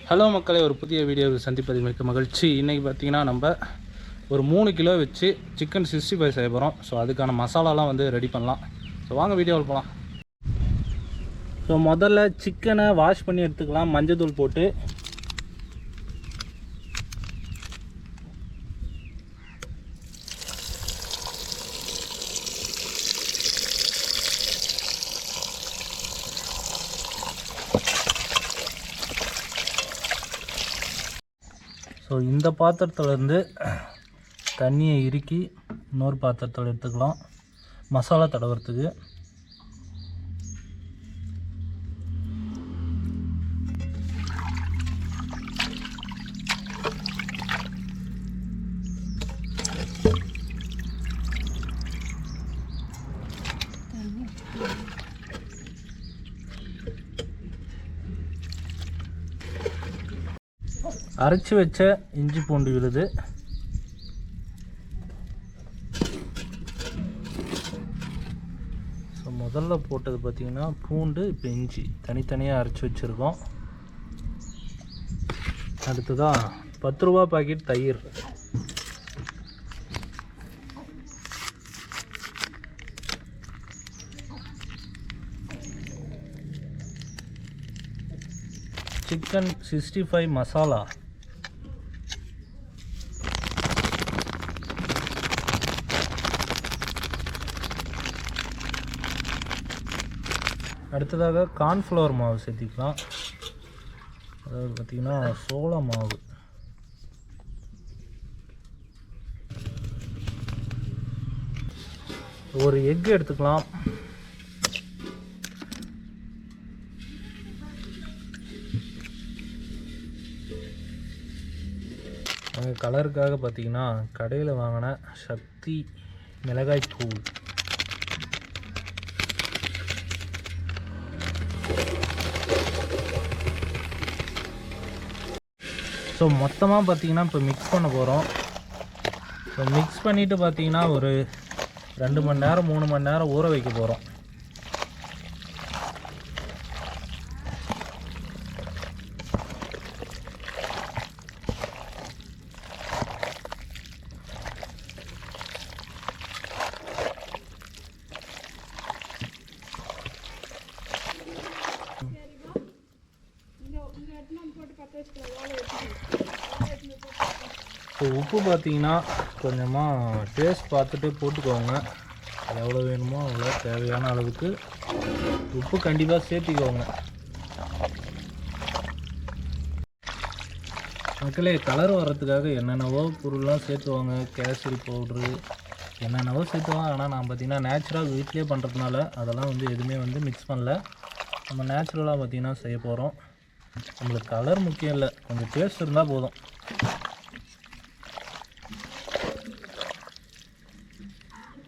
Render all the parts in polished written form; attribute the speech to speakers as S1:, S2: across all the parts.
S1: Hello மக்களே, ஒரு புதிய வீடியோவில் சந்திப்பதில் மிக்க மகிழ்ச்சி. இன்றைக்கி பார்த்திங்கன்னா நம்ம ஒரு 3 கிலோ வச்சு சிக்கன் 65 செய்ய போகிறோம். ஸோ அதுக்கான மசாலாலாம் வந்து ரெடி பண்ணலாம். ஸோ வாங்க வீடியோவில் போகலாம். ஸோ முதல்ல சிக்கனை வாஷ் பண்ணி எடுத்துக்கலாம். மஞ்சள் தூள் போட்டு ஸோ இந்த பாத்திரத்துலேருந்து தண்ணியை இறுக்கி இன்னொரு பாத்திரத்தில் எடுத்துக்கலாம் மசாலா தடவுறதுக்கு. அரைச்சி வச்ச இஞ்சி பூண்டு விழுது, ஸோ முதல்ல போட்டது பார்த்திங்கன்னா பூண்டு, இப்போ இஞ்சி தனித்தனியாக அரைச்சி வச்சுருக்கோம். அடுத்ததான் 10 ரூபா பாக்கெட் தயிர், சிக்கன் 65 மசாலா, அடுத்ததாக கார்ன்ஃப்ளவர் மாவு சேர்த்திக்கலாம். அதாவது பார்த்திங்கன்னா சோள மாவு, ஒரு எக் எடுத்துக்கலாம். கலருக்காக பார்த்திங்கன்னா கடையில் வாங்கின சக்தி மிளகாய் தூள், ஸோ மொத்தமாக பார்த்திங்கன்னா இப்போ மிக்ஸ் பண்ண போகிறோம். ஸோ மிக்ஸ் பண்ணிவிட்டு பார்த்திங்கன்னா ஒரு 2 மணி நேரம் 3 மணி நேரம் ஊற வைக்க போகிறோம். ஸோ உப்பு பார்த்திங்கன்னா கொஞ்சமாக டேஸ்ட் பார்த்துட்டு போட்டுக்கோங்க. எவ்வளோ வேணுமோ அவ்வளோ தேவையான அளவுக்கு உப்பு கண்டிப்பாக சேர்த்திக்கோங்க. மக்களே, கலர் வர்றதுக்காக என்னென்னவோ பொருள்லாம் சேர்த்துவாங்க, கேசரி பவுட்ரு என்னென்னவோ சேர்த்துவாங்க. ஆனால் நான் பார்த்திங்கன்னா நேச்சுரலாக வீட்டிலே பண்ணுறதுனால அதெல்லாம் வந்து எதுவுமே வந்து மிக்ஸ் பண்ணல. நம்ம நேச்சுரலாக பார்த்திங்கன்னா செய்ய போகிறோம். நம்மளுக்கு கலர் முக்கியம் இல்லை, கொஞ்சம் டேஸ்ட் இருந்தால் போதும்.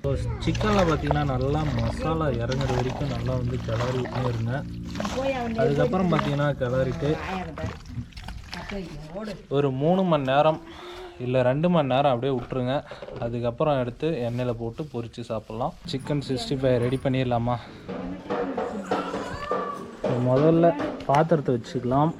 S1: ஸோ சிக்கனில் பார்த்திங்கன்னா நல்லா மசாலா இறங்குற வரைக்கும் நல்லா வந்து கிளறிட்டே இருங்க. அதுக்கப்புறம் பார்த்திங்கன்னா கிளறிட்டு ஒரு 3 மணி நேரம் இல்லை 2 மணி நேரம் அப்படியே விட்டுருங்க. அதுக்கப்புறம் எடுத்து எண்ணெயில் போட்டு பொரித்து சாப்பிட்லாம். சிக்கன் 65 ரெடி பண்ணிடலாமா? முதல்ல பாத்திரத்தை வச்சுக்கலாம்.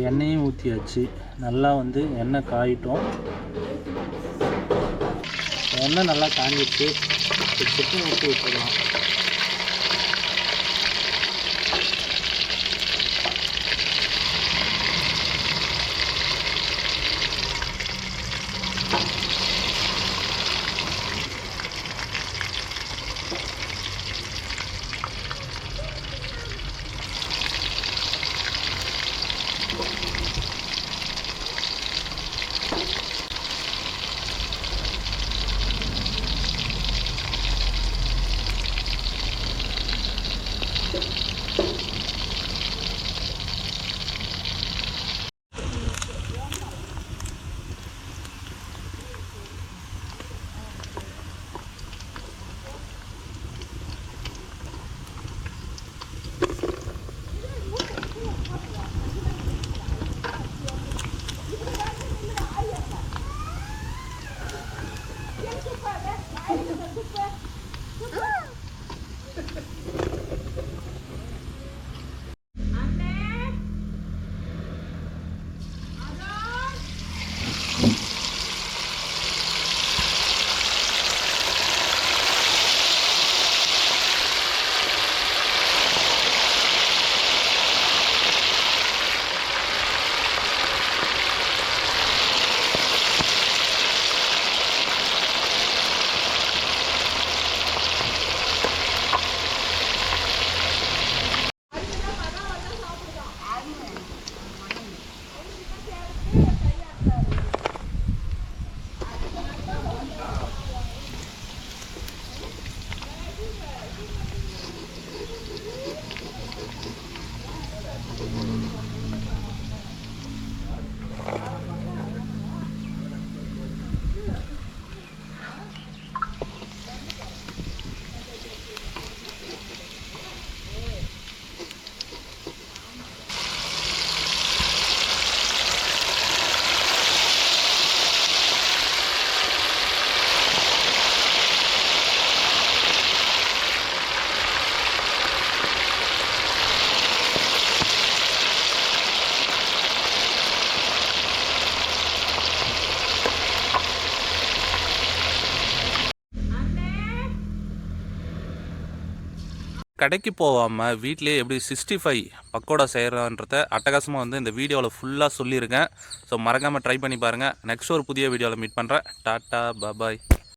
S1: எண்ணெயும் ஊற்றியாச்சு. நல்லா வந்து எண்ணெய் காயிட்டோம். எண்ணெய் நல்லா காஞ்சிச்சு. சிக்கன் ஊற்றி விட்டுடலாம்.
S2: கடைக்கு போகாமல் வீட்டிலேயே எப்படி 65 பக்கோடா செய்கிறன்றத அட்டகாசமாக வந்து இந்த வீடியோவில் ஃபுல்லாக சொல்லியிருக்கேன். ஸோ மறக்காமல் ட்ரை பண்ணி பாருங்கள். நெக்ஸ்ட் ஒரு புதிய வீடியோவில் மீட் பண்ணுறேன். டாட்டா பாய்.